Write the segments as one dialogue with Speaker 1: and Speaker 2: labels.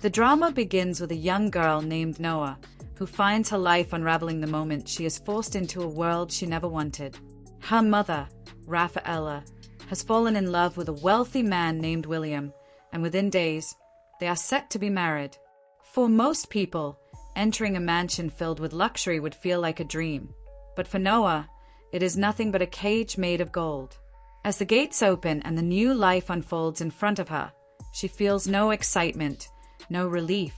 Speaker 1: The drama begins with a young girl named Noah, who finds her life unraveling the moment she is forced into a world she never wanted. Her mother, Rafaela, has fallen in love with a wealthy man named William, and within days, they are set to be married. For most people, entering a mansion filled with luxury would feel like a dream. But for Noah, it is nothing but a cage made of gold. As the gates open and the new life unfolds in front of her, she feels no excitement, no relief,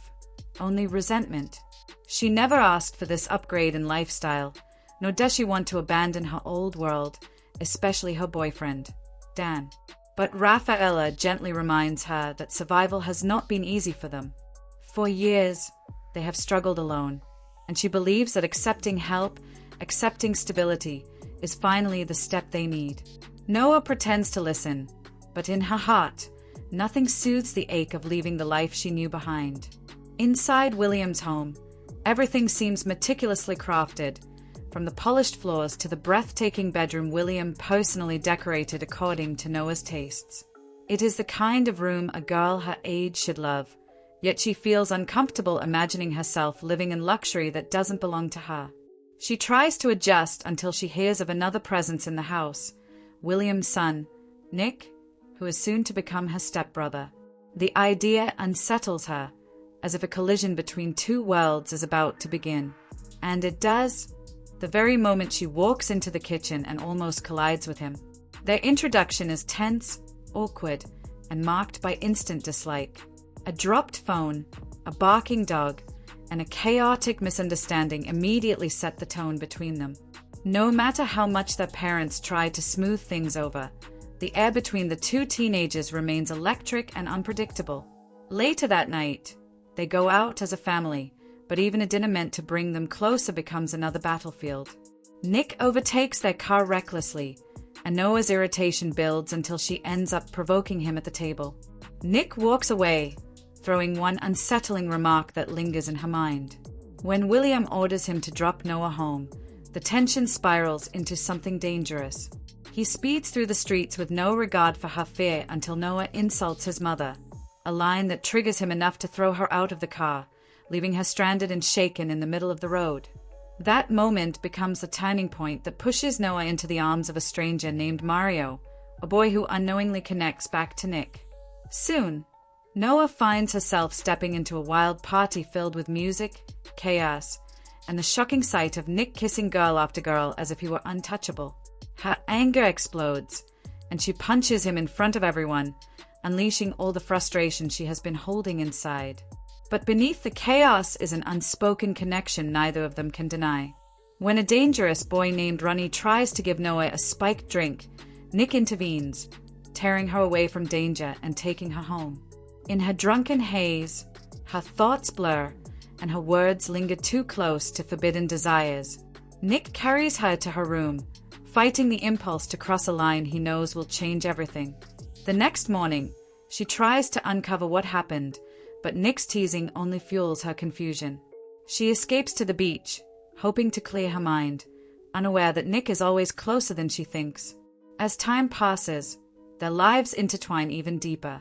Speaker 1: only resentment. She never asked for this upgrade in lifestyle, nor does she want to abandon her old world, especially her boyfriend, Dan. But Rafaela gently reminds her that survival has not been easy for them. For years, they have struggled alone, and she believes that accepting help, accepting stability, is finally the step they need. Noah pretends to listen, but in her heart, nothing soothes the ache of leaving the life she knew behind. Inside William's home, everything seems meticulously crafted, from the polished floors to the breathtaking bedroom William personally decorated according to Noah's tastes. It is the kind of room a girl her age should love, yet she feels uncomfortable imagining herself living in luxury that doesn't belong to her. She tries to adjust until she hears of another presence in the house, William's son, Nick, who is soon to become her stepbrother. The idea unsettles her, as if a collision between two worlds is about to begin. And it does, the very moment she walks into the kitchen and almost collides with him. Their introduction is tense, awkward, and marked by instant dislike. A dropped phone, a barking dog, and a chaotic misunderstanding immediately set the tone between them. No matter how much their parents try to smooth things over, the air between the two teenagers remains electric and unpredictable. Later that night, they go out as a family, but even a dinner meant to bring them closer becomes another battlefield. Nick overtakes their car recklessly, and Noah's irritation builds until she ends up provoking him at the table. Nick walks away, throwing one unsettling remark that lingers in her mind. When William orders him to drop Noah home, the tension spirals into something dangerous. He speeds through the streets with no regard for her fear until Noah insults his mother, a line that triggers him enough to throw her out of the car, leaving her stranded and shaken in the middle of the road. That moment becomes the turning point that pushes Noah into the arms of a stranger named Mario, a boy who unknowingly connects back to Nick. Soon, Noah finds herself stepping into a wild party filled with music, chaos, and the shocking sight of Nick kissing girl after girl as if he were untouchable. Her anger explodes, and she punches him in front of everyone, unleashing all the frustration she has been holding inside. But beneath the chaos is an unspoken connection neither of them can deny. When a dangerous boy named Ronnie tries to give Noah a spiked drink, Nick intervenes, tearing her away from danger and taking her home. In her drunken haze, her thoughts blur, and her words linger too close to forbidden desires. Nick carries her to her room, fighting the impulse to cross a line he knows will change everything. The next morning, she tries to uncover what happened, but Nick's teasing only fuels her confusion. She escapes to the beach, hoping to clear her mind, unaware that Nick is always closer than she thinks. As time passes, their lives intertwine even deeper.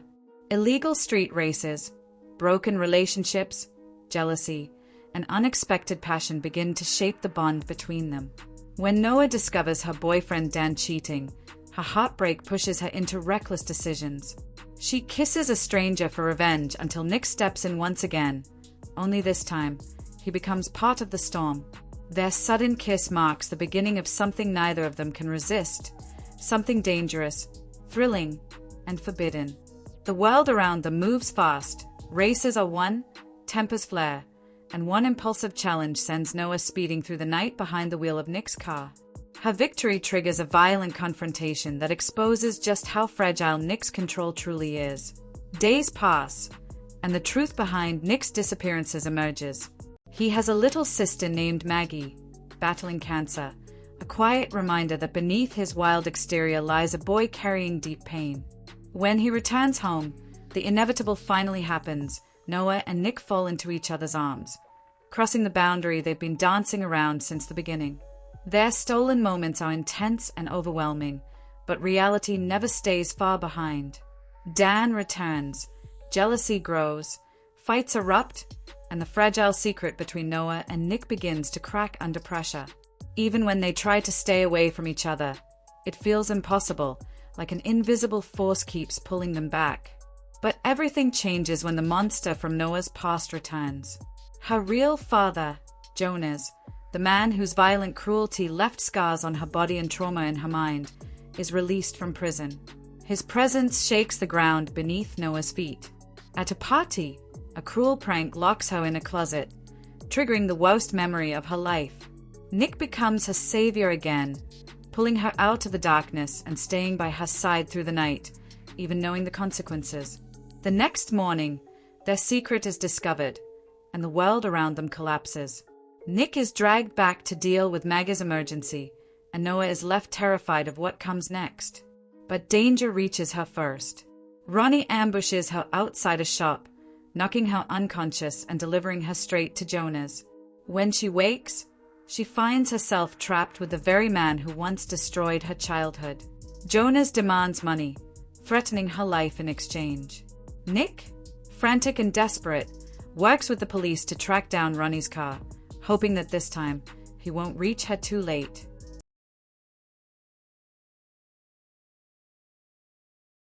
Speaker 1: Illegal street races, broken relationships, jealousy, and unexpected passion begin to shape the bond between them. When Noah discovers her boyfriend Dan cheating, her heartbreak pushes her into reckless decisions. She kisses a stranger for revenge until Nick steps in once again. Only this time, he becomes part of the storm. Their sudden kiss marks the beginning of something neither of them can resist, something dangerous, thrilling, and forbidden. The world around them moves fast, races are won, tempers flare, and one impulsive challenge sends Noah speeding through the night behind the wheel of Nick's car. Her victory triggers a violent confrontation that exposes just how fragile Nick's control truly is. Days pass, and the truth behind Nick's disappearances emerges. He has a little sister named Maggie, battling cancer, a quiet reminder that beneath his wild exterior lies a boy carrying deep pain. When he returns home, the inevitable finally happens. Noah and Nick fall into each other's arms, crossing the boundary they've been dancing around since the beginning. Their stolen moments are intense and overwhelming, but reality never stays far behind. Dan returns, jealousy grows, Fights erupt, and the fragile secret between Noah and Nick begins to crack under pressure. Even when they try to stay away from each other, it feels impossible, like an invisible force keeps pulling them back. But everything changes when the monster from Noah's past returns. Her real father, Jonas, the man whose violent cruelty left scars on her body and trauma in her mind, is released from prison. His presence shakes the ground beneath Noah's feet. At a party, a cruel prank locks her in a closet, triggering the worst memory of her life. Nick becomes her savior again, pulling her out of the darkness and staying by her side through the night, even knowing the consequences. The next morning, their secret is discovered, and the world around them collapses. Nick is dragged back to deal with Maga's emergency, and Noah is left terrified of what comes next. But danger reaches her first. Ronnie ambushes her outside a shop, knocking her unconscious and delivering her straight to Jonas. When she wakes, she finds herself trapped with the very man who once destroyed her childhood. Jonas demands money, threatening her life in exchange. Nick, frantic and desperate, works with the police to track down Ronnie's car, hoping that this time he won't reach her too late.